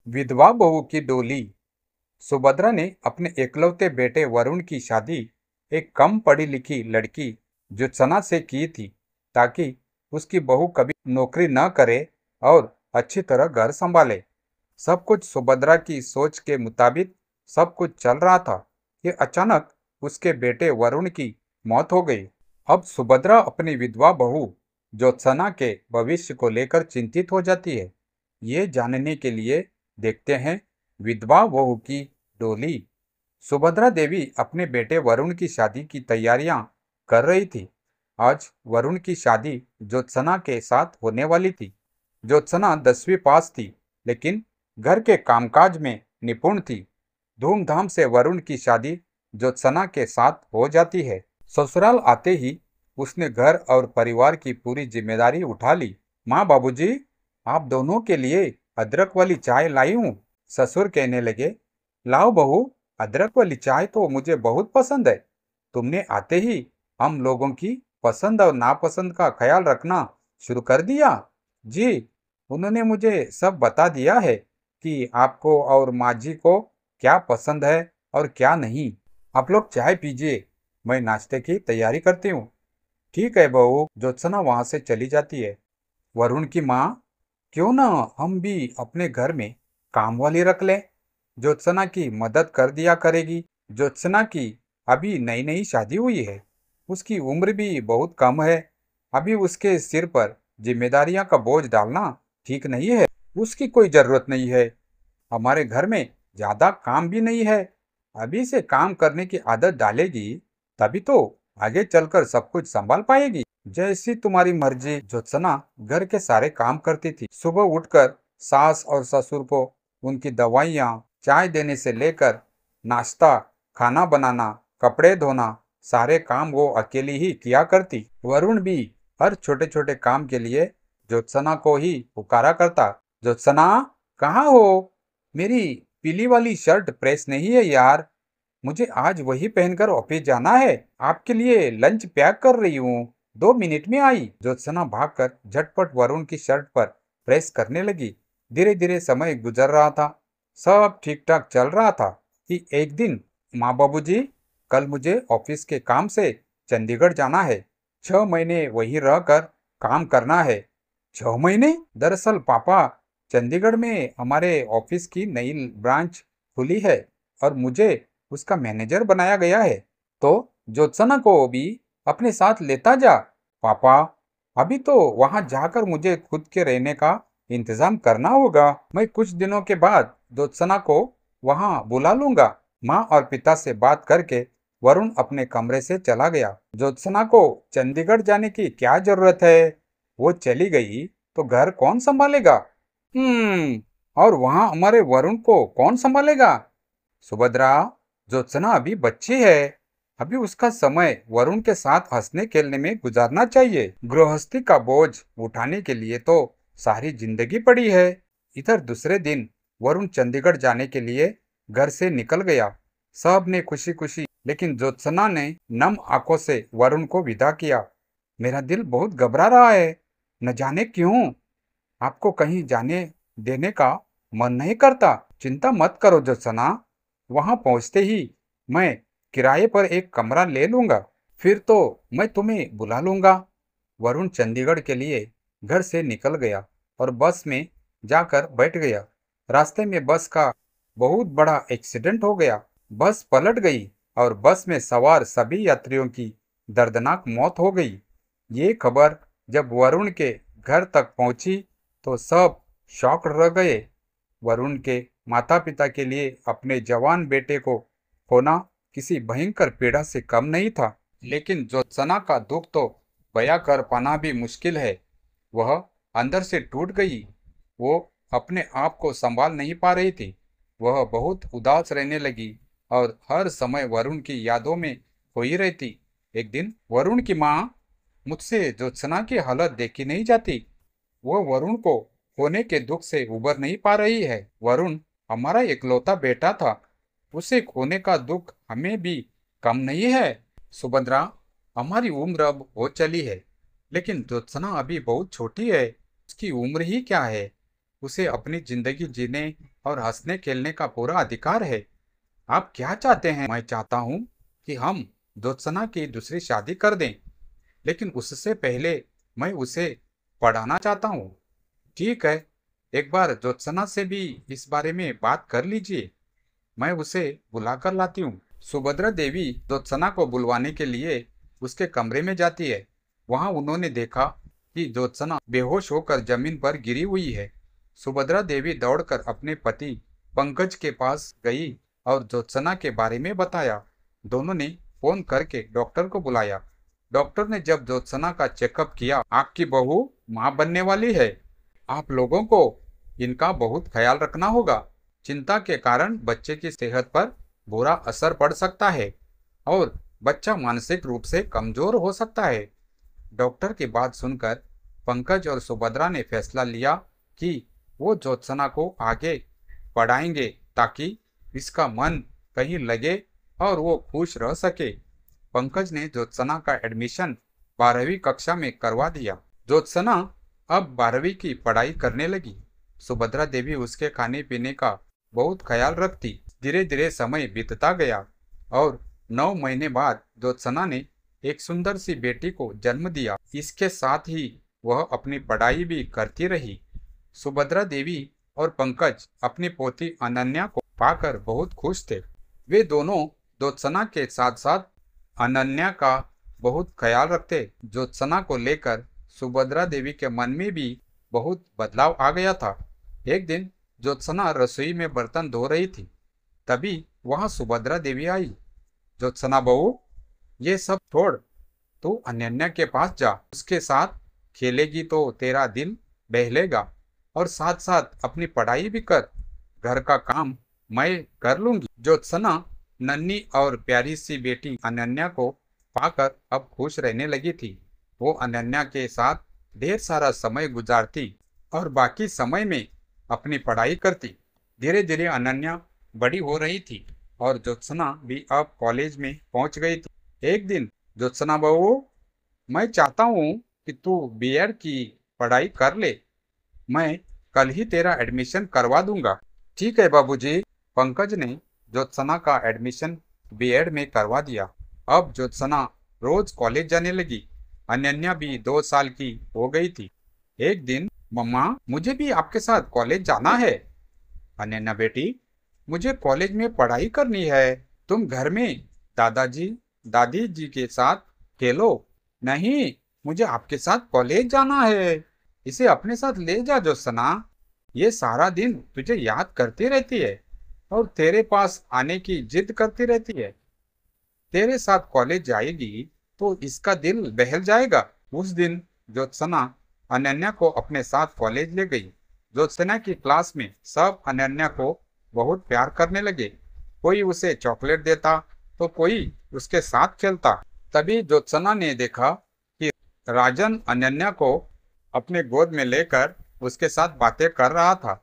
विधवा बहू की डोली। सुभद्रा ने अपने एकलौते बेटे वरुण की शादी एक कम पढ़ी लिखी लड़की ज्योत्सना से की थी, ताकि उसकी बहू कभी नौकरी न करे और अच्छी तरह घर संभाले। सब कुछ सुभद्रा की सोच के मुताबिक सब कुछ चल रहा था कि अचानक उसके बेटे वरुण की मौत हो गई। अब सुभद्रा अपनी विधवा बहू ज्योत्सना के भविष्य को लेकर चिंतित हो जाती है। ये जानने के लिए देखते हैं विधवा बहू की डोली। सुभद्रा देवी अपने बेटे वरुण की शादी की तैयारियां कर रही थी। आज वरुण की शादी ज्योत्सना के साथ होने वाली थी। ज्योत्सना 10वीं पास थी, लेकिन घर के कामकाज में निपुण थी। धूमधाम से वरुण की शादी ज्योत्सना के साथ हो जाती है। ससुराल आते ही उसने घर और परिवार की पूरी जिम्मेदारी उठा ली। माँ, बाबूजी, आप दोनों के लिए अदरक वाली चाय लाई हूँ। ससुर कहने लगे, लाओ बहू, अदरक वाली चाय तो मुझे बहुत पसंद है। तुमने आते ही हम लोगों की पसंद और नापसंद का ख्याल रखना शुरू कर दिया। जी, उन्होंने मुझे सब बता दिया है कि आपको और माँ जी को क्या पसंद है और क्या नहीं। आप लोग चाय पीजिए, मैं नाश्ते की तैयारी करती हूँ। ठीक है बहू। ज्योत्सना वहां से चली जाती है। वरुण की माँ, क्यों ना हम भी अपने घर में काम वाली रख लें। ज्योत्सना की मदद कर दिया करेगी। ज्योत्सना की अभी नई नई शादी हुई है। उसकी उम्र भी बहुत कम है। अभी उसके सिर पर जिम्मेदारियां का बोझ डालना ठीक नहीं है। उसकी कोई जरूरत नहीं है। हमारे घर में ज्यादा काम भी नहीं है। अभी से काम करने की आदत डालेगी, तभी तो आगे चलकर सब कुछ संभाल पाएगी। जैसी तुम्हारी मर्जी। ज्योत्सना घर के सारे काम करती थी। सुबह उठकर सास और ससुर को उनकी दवाइयाँ, चाय देने से लेकर नाश्ता, खाना बनाना, कपड़े धोना, सारे काम वो अकेली ही किया करती। वरुण भी हर छोटे छोटे काम के लिए ज्योत्सना को ही पुकारा करता। ज्योत्सना, कहाँ हो? मेरी पीली वाली शर्ट प्रेस नहीं है यार। मुझे आज वही पहनकर ऑफिस जाना है। आपके लिए लंच पैक कर रही हूँ, 2 मिनट में आई। ज्योत्सना भागकर झटपट वरुण की शर्ट पर प्रेस करने लगी। धीरे धीरे समय गुजर रहा था। सब ठीक ठाक चल रहा था कि एक दिन, माँ, बाबूजी, कल मुझे ऑफिस के काम से चंडीगढ़ जाना है। 6 महीने वहीं रहकर काम करना है। 6 महीने? दरअसल पापा, चंडीगढ़ में हमारे ऑफिस की नई ब्रांच खुली है और मुझे उसका मैनेजर बनाया गया है। तो ज्योत्सना को भी अपने साथ लेता जा। पापा, अभी तो वहां जाकर मुझे खुद के रहने का इंतजाम करना होगा। मैं कुछ दिनों के बाद ज्योत्सना को वहां बुला लूंगा। माँ और पिता से बात करके वरुण अपने कमरे से चला गया। ज्योत्सना को चंडीगढ़ जाने की क्या जरूरत है? वो चली गई तो घर कौन संभालेगा? और वहां हमारे वरुण को कौन संभालेगा? सुभद्रा, ज्योत्सना अभी बच्ची है। अभी उसका समय वरुण के साथ हंसने खेलने में गुजारना चाहिए। गृहस्थी का बोझ उठाने के लिए तो सारी जिंदगी पड़ी है। इधर दूसरे दिन वरुण चंडीगढ़ जाने के लिए घर से निकल गया। सब ने खुशी खुशी, लेकिन ज्योत्सना ने नम आंखों से वरुण को विदा किया। मेरा दिल बहुत घबरा रहा है, न जाने क्यों। आपको कहीं जाने देने का मन नहीं करता। चिंता मत करो ज्योत्सना, वहां पहुंचते ही मैं किराए पर एक कमरा ले लूंगा, फिर तो मैं तुम्हें बुला लूंगा। वरुण चंडीगढ़ के लिए घर से निकल गया और बस में जाकर बैठ गया। रास्ते में बस का बहुत बड़ा एक्सीडेंट हो गया। बस पलट गई और बस में सवार सभी यात्रियों की दर्दनाक मौत हो गई। ये खबर जब वरुण के घर तक पहुंची तो सब शॉक्ड रह गए। वरुण के माता पिता के लिए अपने जवान बेटे को खोना किसी भयंकर पीड़ा से कम नहीं था, लेकिन ज्योत्सना का दुख तो बयां कर पाना भी मुश्किल है। वह अंदर से टूट गई। वो अपने आप को संभाल नहीं पा रही थी। वह बहुत उदास रहने लगी और हर समय वरुण की यादों में खोई रहती। एक दिन वरुण की माँ, मुझसे ज्योत्सना की हालत देखी नहीं जाती। वह वरुण को खोने के दुख से उबर नहीं पा रही है। वरुण हमारा इकलौता बेटा था। उसे खोने का दुख हमें भी कम नहीं है। सुभद्रा, हमारी उम्र अब हो चली है, लेकिन ज्योत्सना अभी बहुत छोटी है। उसकी उम्र ही क्या है? उसे अपनी जिंदगी जीने और हंसने खेलने का पूरा अधिकार है। आप क्या चाहते हैं? मैं चाहता हूँ कि हम ज्योत्सना की दूसरी शादी कर दें, लेकिन उससे पहले मैं उसे पढ़ाना चाहता हूँ। ठीक है, एक बार ज्योत्सना से भी इस बारे में बात कर लीजिए। मैं उसे बुला कर लाती हूँ। सुभद्रा देवी ज्योत्सना को बुलवाने के लिए उसके कमरे में जाती है। वहां उन्होंने देखा कि ज्योत्सना बेहोश होकर जमीन पर गिरी हुई है। सुभद्रा देवी दौड़कर अपने पति पंकज के पास गई और ज्योत्सना के बारे में बताया। दोनों ने फोन करके डॉक्टर को बुलाया। डॉक्टर ने जब ज्योत्सना का चेकअप किया, आपकी बहू मां बनने वाली है। आप लोगों को इनका बहुत ख्याल रखना होगा। चिंता के कारण बच्चे की सेहत पर बुरा असर पड़ सकता है और बच्चा मानसिक रूप से कमजोर हो सकता है। डॉक्टर की बात सुनकर पंकज और सुभद्रा ने फैसला लिया कि वो ज्योत्सना को आगे पढ़ाएंगे ताकि इसका मन कहीं लगे और वो खुश रह सके। पंकज ने ज्योत्सना का एडमिशन 12वीं कक्षा में करवा दिया। ज्योत्सना अब 12वीं की पढ़ाई करने लगी। सुभद्रा देवी उसके खाने पीने का बहुत ख्याल रखती। धीरे धीरे समय बीतता गया और 9 महीने बाद ज्योत्सना ने एक सुंदर सी बेटी को जन्म दिया। इसके साथ ही वह अपनी पढ़ाई भी करती रही। सुभद्रा देवी और पंकज अपनी पोती अनन्या को पाकर बहुत खुश थे। वे दोनों ज्योत्सना के साथ साथ अनन्या का बहुत ख्याल रखते। ज्योत्सना को लेकर सुभद्रा देवी के मन में भी बहुत बदलाव आ गया था। एक दिन ज्योत्सना रसोई में बर्तन धो रही थी, तभी वहां सुभद्रा देवी आई। ज्योत्सना बहू, ये सब छोड़, तू अनन्या के पास जा। उसके साथ खेलेगी तो तेरा दिल बहलेगा और साथ साथ अपनी पढ़ाई भी कर। घर का काम मैं कर लूंगी। ज्योत्सना नन्ही और प्यारी सी बेटी अनन्या को पाकर अब खुश रहने लगी थी। वो अनन्या के साथ ढेर सारा समय गुजारती और बाकी समय में अपनी पढ़ाई करती। धीरे धीरे अनन्या बड़ी हो रही थी और ज्योत्सना भी अब कॉलेज में पहुंच गई थी। एक दिन, ज्योत्सना बहू, मैं चाहता हूँ कि तू बीएड की पढ़ाई कर ले। मैं कल ही तेरा एडमिशन करवा दूंगा। ठीक है बाबूजी। पंकज ने ज्योत्सना का एडमिशन बीएड में करवा दिया। अब ज्योत्सना रोज कॉलेज जाने लगी। अनन्या भी 2 साल की हो गई थी। एक दिन, मम्मा, मुझे भी आपके साथ कॉलेज जाना है। अनन्या बेटी, मुझे कॉलेज में पढ़ाई करनी है। तुम घर में दादाजी दादी जी के साथ खेलो। नहीं, मुझे आपके साथ कॉलेज जाना है। इसे अपने साथ ले जा ज्योत्सना। ये सारा दिन तुझे याद करती रहती है और तेरे पास आने की जिद करती रहती है। तेरे साथ कॉलेज जाएगी तो इसका दिल बहल जाएगा। उस दिन ज्योत्सना अनन्या को अपने साथ कॉलेज ले गई। ज्योत्सना की क्लास में सब अनन्या को बहुत प्यार करने लगे। कोई उसे चॉकलेट देता तो कोई उसके साथ खेलता। तभी ज्योत्सना ने देखा कि राजन अनन्या को अपने गोद में लेकर उसके साथ बातें कर रहा था।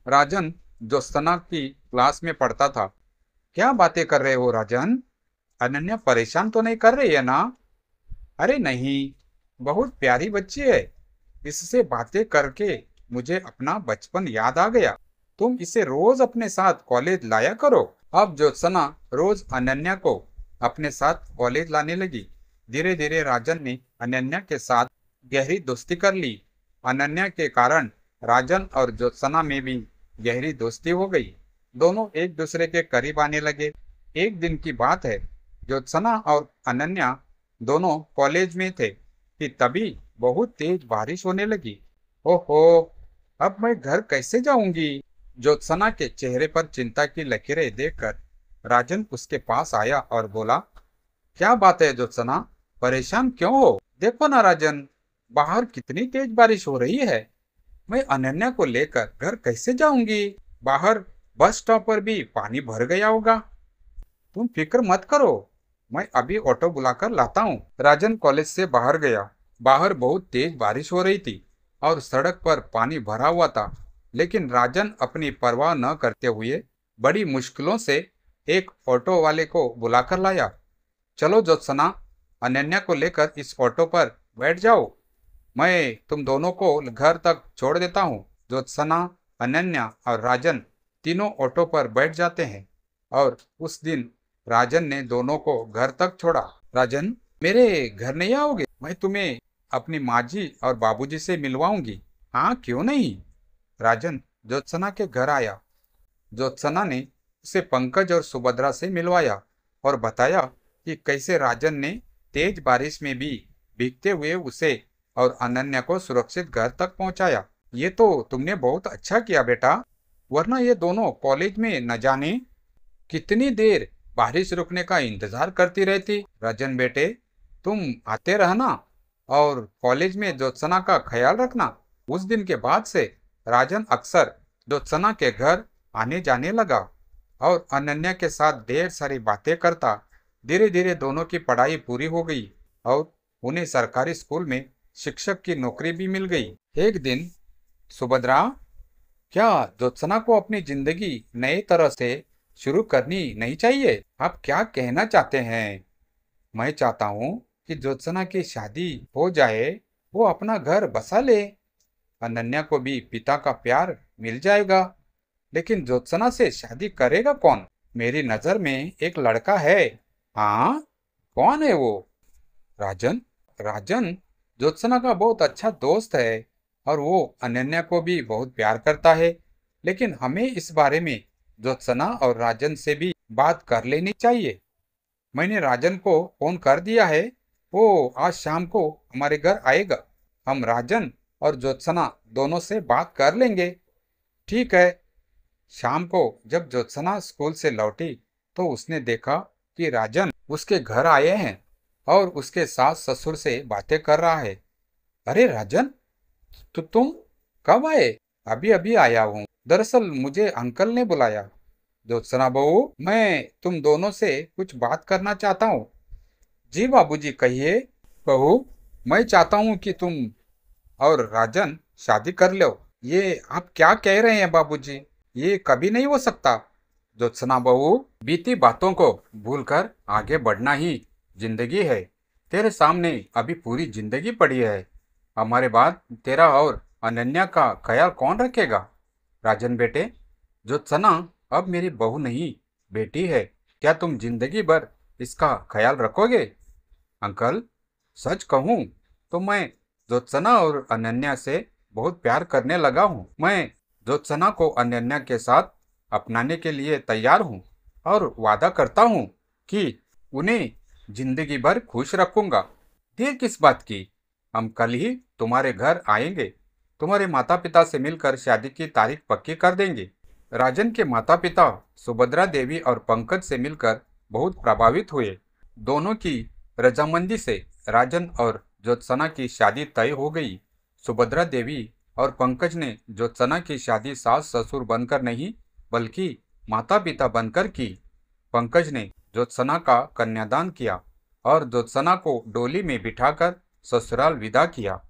राजन ज्योत्सना की क्लास में पढ़ता था। क्या बातें कर रहे हो राजन? अनन्या परेशान तो नहीं कर रही है ना? अरे नहीं, बहुत प्यारी बच्ची है। इससे बातें करके मुझे अपना बचपन याद आ गया। तुम इसे रोज अपने साथ कॉलेज लाया करो। अब ज्योत्सना रोज अनन्या को अपने साथ कॉलेज लाने लगी। धीरे धीरे राजन ने अनन्या के साथ गहरी दोस्ती कर ली। अनन्या के कारण राजन और ज्योत्सना में भी गहरी दोस्ती हो गई। दोनों एक दूसरे के करीब आने लगे। एक दिन की बात है, ज्योत्सना और अनन्या दोनों कॉलेज में थे कि तभी बहुत तेज बारिश होने लगी। ओहो, अब मैं घर कैसे जाऊंगी? ज्योत्सना के चेहरे पर चिंता की लकीरें देखकर राजन उसके पास आया और बोला, क्या बात है ज्योत्सना, परेशान क्यों हो? देखो ना राजन, बाहर कितनी तेज बारिश हो रही है। मैं अनन्या को लेकर घर कैसे जाऊंगी? बाहर बस स्टॉप पर भी पानी भर गया होगा। तुम फिक्र मत करो, मैं अभी ऑटो बुलाकर लाता हूँ। राजन कॉलेज से बाहर गया। बाहर बहुत तेज बारिश हो रही थी और सड़क पर पानी भरा हुआ था, लेकिन राजन अपनी परवाह न करते हुए बड़ी मुश्किलों से एक ऑटो वाले को बुलाकर लाया। चलो ज्योत्सना, अनन्या को लेकर इस ऑटो पर बैठ जाओ। मैं तुम दोनों को घर तक छोड़ देता हूँ। ज्योत्सना, अनन्या और राजन तीनों ऑटो पर बैठ जाते हैं और उस दिन राजन ने दोनों को घर तक छोड़ा। राजन, मेरे घर नहीं आओगे? मैं तुम्हें अपनी माँ जी और बाबूजी से मिलवाऊंगी। हाँ, क्यों नहीं। राजन ज्योत्सना के घर आया। ज्योत्सना ने उसे पंकज और सुभद्रा से मिलवाया और बताया कि कैसे राजन ने तेज बारिश में भी भीगते हुए उसे और अनन्या को सुरक्षित घर तक पहुंचाया। ये तो तुमने बहुत अच्छा किया बेटा, वरना ये दोनों कॉलेज में न जाने कितनी देर बारिश रुकने का इंतजार करती रहती। राजन बेटे, तुम आते रहना और कॉलेज में ज्योत्सना का ख्याल रखना। उस दिन के बाद से राजन अक्सर ज्योत्सना के घर आने जाने लगा और अनन्या के साथ ढेर सारी बातें करता। धीरे धीरे दोनों की पढ़ाई पूरी हो गई और उन्हें सरकारी स्कूल में शिक्षक की नौकरी भी मिल गई। एक दिन, सुभद्रा, क्या ज्योत्सना को अपनी जिंदगी नए तरह से शुरू करनी नहीं चाहिए? आप क्या कहना चाहते हैं? मैं चाहता हूँ कि ज्योत्सना की शादी हो जाए, वो अपना घर बसा ले। अनन्या को भी पिता का प्यार मिल जाएगा। लेकिन ज्योत्सना से शादी करेगा कौन? मेरी नजर में एक लड़का है। हाँ, कौन है वो? राजन। राजन ज्योत्सना का बहुत अच्छा दोस्त है और वो अनन्या को भी बहुत प्यार करता है। लेकिन हमें इस बारे में ज्योत्सना और राजन से भी बात कर लेनी चाहिए। मैंने राजन को फोन कर दिया है, वो आज शाम को हमारे घर आएगा। हम राजन और ज्योत्सना दोनों से बात कर लेंगे। ठीक है। शाम को जब ज्योत्सना स्कूल से लौटी तो उसने देखा कि राजन उसके घर आए हैं और उसके सास ससुर से बातें कर रहा है। अरे राजन, तो तुम कब आए? अभी अभी आया हूँ। दरअसल मुझे अंकल ने बुलाया। ज्योत्सना बहू, मैं तुम दोनों से कुछ बात करना चाहता हूँ। जी बाबूजी, कहिए। बहू, मैं चाहता हूँ कि तुम और राजन शादी कर लो। ये आप क्या कह रहे हैं बाबूजी? ये कभी नहीं हो सकता। ज्योत्सना बहू, बीती बातों को भूलकर आगे बढ़ना ही जिंदगी है। तेरे सामने अभी पूरी जिंदगी पड़ी है। हमारे बाद तेरा और अनन्या का ख्याल कौन रखेगा? राजन बेटे, ज्योत्सना अब मेरी बहू नहीं, बेटी है। क्या तुम जिंदगी भर इसका ख्याल रखोगे? अंकल, सच कहूँ तो मैं ज्योत्सना और अनन्या से बहुत प्यार करने लगा हूँ। मैं ज्योत्सना को अनन्या के साथ अपनाने के लिए तैयार हूँ और वादा करता हूँ कि उन्हें जिंदगी भर खुश रखूंगा। देर किस बात की? हम कल ही तुम्हारे घर आएंगे। तुम्हारे माता पिता से मिलकर शादी की तारीख पक्की कर देंगे। राजन के माता पिता सुभद्रा देवी और पंकज से मिलकर बहुत प्रभावित हुए। दोनों की रजामंदी से राजन और ज्योत्सना की शादी तय हो गई। सुभद्रा देवी और पंकज ने ज्योत्सना की शादी सास ससुर बनकर नहीं, बल्कि माता पिता बनकर की। पंकज ने ज्योत्सना का कन्यादान किया और ज्योत्सना को डोली में बिठाकर ससुराल विदा किया।